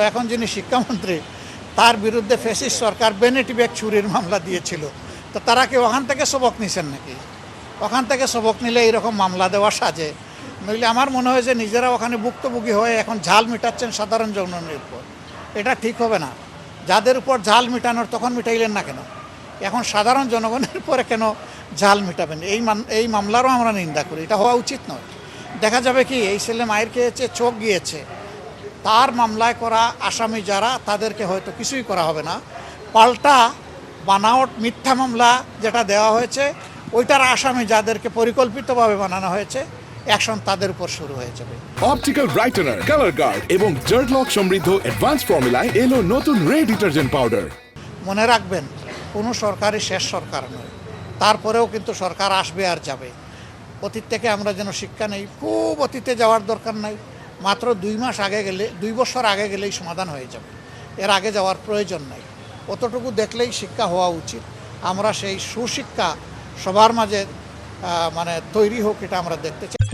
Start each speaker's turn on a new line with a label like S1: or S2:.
S1: এখন যিনি শিক্ষামন্ত্রী তার বিরুদ্ধে ফ্যাসিস্ট সরকার ভ্যানিটি ব্যাগ চুরির মামলা দিয়েছিল। তো তারা কি ওখান থেকে সবক নিছেন নাকি? ওখান থেকে সবক নিলে এইরকম মামলা দেওয়া সাজে? নইলে আমার মনে হয় যে নিজেরা ওখানে ভুক্তভোগী হয়ে এখন ঝাল মিটাচ্ছেন সাধারণ জনগণের উপর। এটা ঠিক হবে না। যাদের উপর ঝাল মিটানোর তখন মিটাইলেন না কেন? এখন সাধারণ জনগণের পরে কেন ঝাল মিটাবেন? এই মামলারও আমরা নিন্দা করি। এটা হওয়া উচিত নয়। দেখা যাবে কি এই ছেলে মায়ের খেয়েছে, চোখ গিয়েছে, তার মামলায় করা আসামি যারা তাদেরকে হয়তো কিছুই করা হবে না, পাল্টা বানাওয়াট মিথ্যা মামলা যেটা দেওয়া হয়েছে ওইটার আসামি যাদেরকে পরিকল্পিতভাবে বানানো হয়েছে অ্যাকশন তাদের উপর শুরু হয়ে যাবে।
S2: অপটিক্যাল ব্রাইটেনার, কালার গার্ড এবং জার্ট লক সমৃদ্ধ অ্যাডভান্স ফর্মুলায় এলো নতুন রে ডিটারজেন্ট পাউডার।
S1: মনে রাখবেন, কোনো সরকারই শেষ সরকার নয়। তারপরেও কিন্তু সরকার আসবে আর যাবে। অতীত থেকে আমরা যেন শিক্ষা নেই। খুব অতীতে যাওয়ার দরকার নাই। মাত্র 2 মাস আগে গেলে, 2 বছর আগে গেলেই সমাধান হয়ে যাবে। এর আগে যাওয়ার প্রয়োজন নাই। অতটুকু দেখলেই শিক্ষা হওয়া উচিত। আমরা সেই সুশিক্ষা সবার মাঝে তৈরি হোক, এটা আমরা দেখতে চাই।